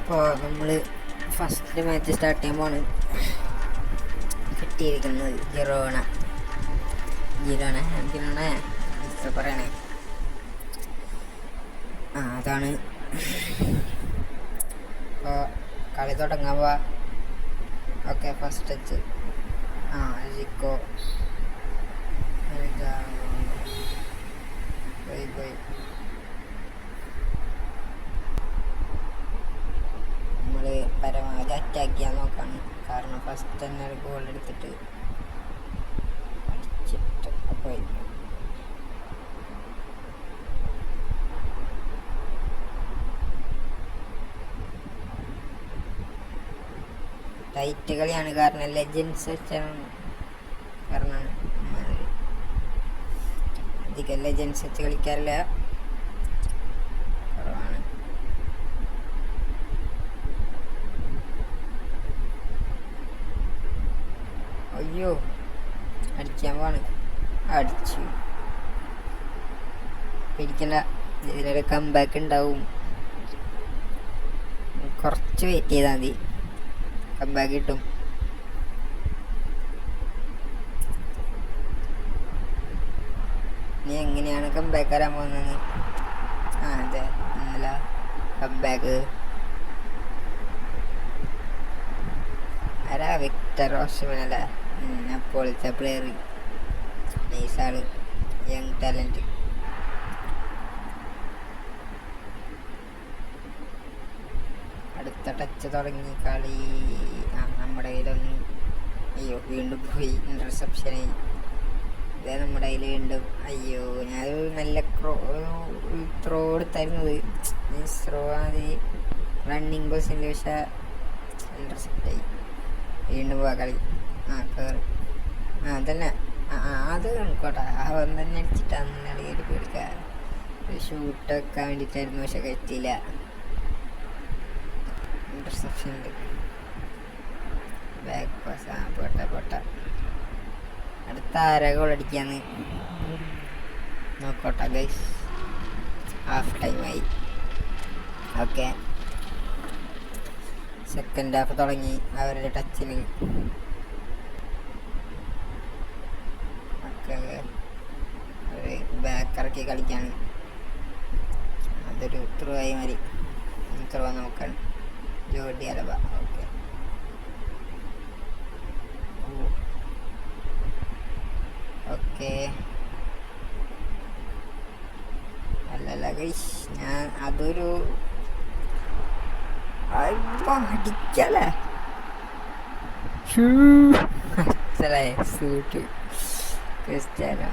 അപ്പോൾ നമ്മൾ first match start ചെയ്യുമ്പോൾ കിട്ടിയിരിക്കുന്നത് ജിറോണ പറയണേ. അതാണ്. അപ്പോൾ കളി തുടങ്ങാൻ പോവാ. ഓക്കെ, ഫസ്റ്റ് ടച്ച് ജിക്കോ പോയി നമ്മൾ പരമാവധി അറ്റാക്ക് ചെയ്യാൻ നോക്കാണ്. കാരണം ഫസ്റ്റ് തന്നെ ഒരു ഗോൾ എടുത്തിട്ട് അടിച്ചിട്ട് പോയി. ടൈറ്റ് കളിയാണ്, കാരണം ലെജൻസ് വെച്ചാണ്. കാരണം അധികം ലെജൻസ് വെച്ച് കളിക്കാറില്ല, കുറവാണ്. അയ്യോ, അടിക്കാൻ പോവാണ്. അടിച്ചു. പേടിക്കണ്ട, ഇതിനൊരു കംബാക്ക് ഉണ്ടാവും. കുറച്ച് വെയിറ്റ് ചെയ്താൽ മതി, കംബാക്ക് കിട്ടും. നീ എങ്ങനെയാണ് കംബാക്ക് വരാൻ പോകുന്നത്? അതെ, ഇന്നലെ കംബാക്ക് ആരാ? വിക്ടർ ഓസ്മൻ അല്ലേ? അപ്പോഴത്തെ പ്ലെയർ, നൈസാള്, യങ് ടാലൻറ്റ്. അടുത്ത ടച്ച് തുടങ്ങി കളി. നമ്മുടെ കയ്യിലൊന്ന് അയ്യോ, വീണ്ടും പോയി. ഇൻ്റർസെപ്ഷനായി. ഇതേ നമ്മുടെ കയ്യിൽ വീണ്ടും. അയ്യോ, ഞാനൊരു നല്ല ത്രോ എടുത്തായിരുന്നത്. ത്രോ അത് റണ്ണിങ് ബസ്സിൻ്റെ, പക്ഷേ ഇൻ്റർസെപ്റ്റായി. വീണ്ടും പോവാ കളി. കയറി. അതന്നെ, അത് കണക്കോട്ടെ. അവൻ തന്നെ അടിച്ചിട്ടാണ് കയറി പേടിക്കുക. ഒരു ഷൂട്ട് വെക്കാൻ വേണ്ടിയിട്ടായിരുന്നു, പക്ഷെ എത്തിയില്ല. ഇന്റർസെപ്ഷൻ ഉണ്ട്. Back pass. പോട്ടെ. അടുത്ത ആരാ ഗോൾ അടിക്കാന്ന് നോക്കോട്ടെ ഗൈസ്. ഹാഫ് ടൈമായി. ഓക്കെ, സെക്കൻഡ് ഹാഫ് തുടങ്ങി. അവരുടെ ടച്ചിൽ ഒരു ബാക്ക് ഇറക്കി കളിക്കാണ്. അതൊരു ത്രോ ആയി മാറി. ത്രോ നോക്കാൻ ജോർഡി അലബ. ഓക്കെ അല്ലല്ല ഗൈസ്, ഞാൻ അതൊരു അടിക്കല്ലേ. സൂട്ട് ക്രിസ്ത്യാനോ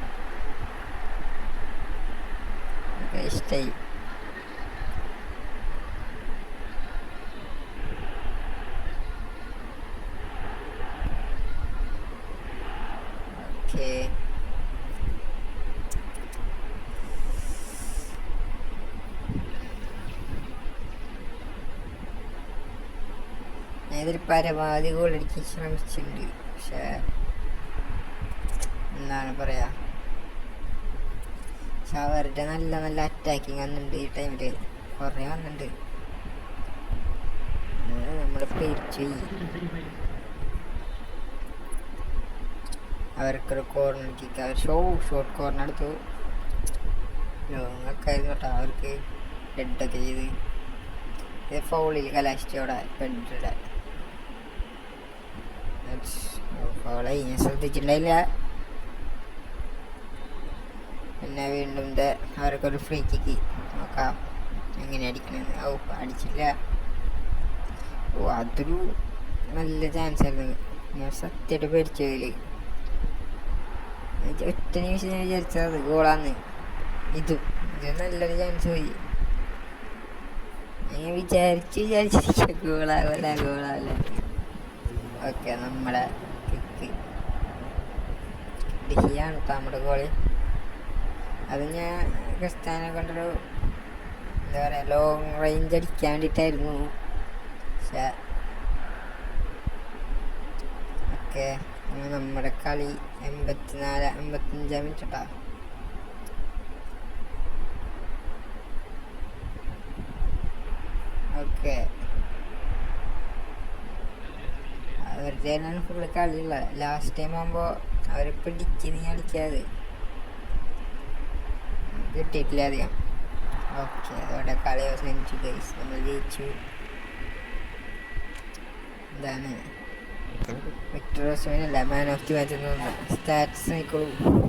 ഇഷ്ടായി. ഓക്കെ, ഞാനിതിൽ പരമാവധി ഗോൾ അടിക്കാൻ ശ്രമിച്ചിട്ടുണ്ട്. പക്ഷേ എന്താണ് പറയാ, പക്ഷെ അവരുടെ നല്ല അറ്റാക്കിങ് വന്നിട്ടുണ്ട്. ഈ ടൈമിൽ കുറേ വന്നിട്ടുണ്ട്. നമ്മൾ പേടിച്ചു. അവർക്കൊരു കോർണർ കിക്ക്, അവർ ഷോർട്ട് കോർണർ എടുത്തു. ലോങ്ങൊക്കെ ആയിരുന്നു കേട്ടോ. അവർക്ക് ഹെഡൊക്കെ ചെയ്ത് ഇത് ഫൗളിൽ കലാശിച്ചോടെ ഹെഡിടെ ഫൗളായി. ഞാൻ ശ്രദ്ധിച്ചിട്ടുണ്ടായില്ല. പിന്നെ വീണ്ടും അവർക്കൊരു ഫ്രീ കിക്ക് നോക്കാം എങ്ങനെ അടിക്കണമെന്ന്. അടിച്ചില്ല. അതൊരു നല്ല ചാൻസ് ആയിരുന്നു. ഞാൻ സത്യമായിട്ട് പേടിച്ചതിൽ ഒറ്റ നിമിഷം ഞാൻ വിചാരിച്ചത് ഗോളാന്ന്. ഇത് നല്ലൊരു ചാൻസ് പോയി. ഞാൻ വിചാരിച്ചിരിക്കുക ഗോളാവല്ല. ഓക്കെ, നമ്മുടെ കിക്ക് ഡിഹിയാണ് നമ്മുടെ ഗോളി. അത് ഞാൻ ക്രിസ്ത്യാനോ കൊണ്ടൊരു എന്താ പറയുക, ലോങ് റേഞ്ച് അടിക്കാൻ വേണ്ടിയിട്ടായിരുന്നു. പക്ഷേ ഓക്കെ, നമ്മുടെ കളി 85 മിനിറ്റ് കേട്ടോ. ഓക്കെ, തന്നെയാണ് ഫുള്ള് കളിയുള്ളത്. ലാസ്റ്റ് ടൈം ആകുമ്പോൾ അവർ പിടിക്കുന്ന കളിക്കാതെ കിട്ടിയിട്ടില്ല അധികം. ഓക്കെ, അതോടെ കളി അവസാനിച്ചു ഗൈസ്. നമ്മൾ ജയിച്ചു. എന്താണ് വിക്ടർ ഓസ്മാനല്ല മാൻ ഓഫ് ദി മാച്ച് എന്ന് പറഞ്ഞാൽ സ്റ്റാറ്റ്സ് നോക്കിക്കോളൂ.